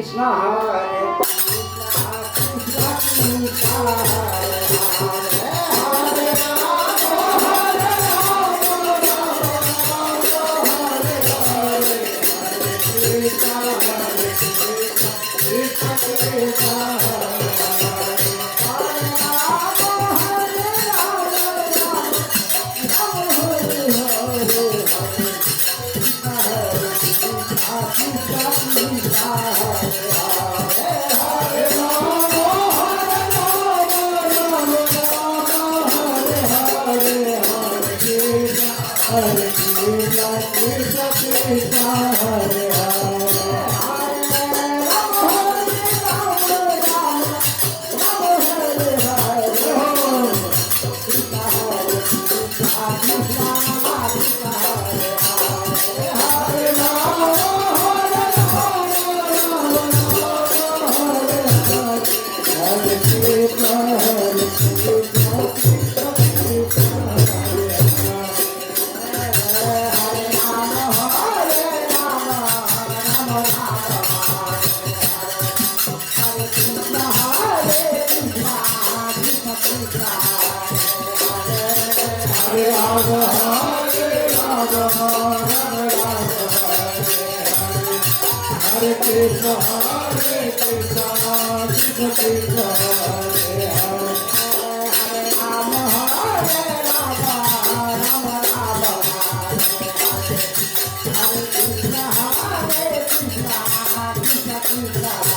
Krishna Hare Krishna Krishna Hare Hare Hare Ram Hare Ram Krishna Hare Krishna Krishna Hare Krishna, Krishna Krishna, Hare Hare, Hare Rama, Hare Rama, Rama Hare Hare, Krishna Hare Krishna, Krishna Krishna Hare Hare, Hare Rama, Hare Rama, Hare Krishna, Hare Krishna, Krishna Krishna Hare Hare. Hare Rama, Hare Rama, Rama Rama, Hare Krishna, Krishna Krishna, Hare Hare. Hare Rama, Hare Rama, Rama Rama, Hare Krishna, Krishna Krishna, Krishna Krishna.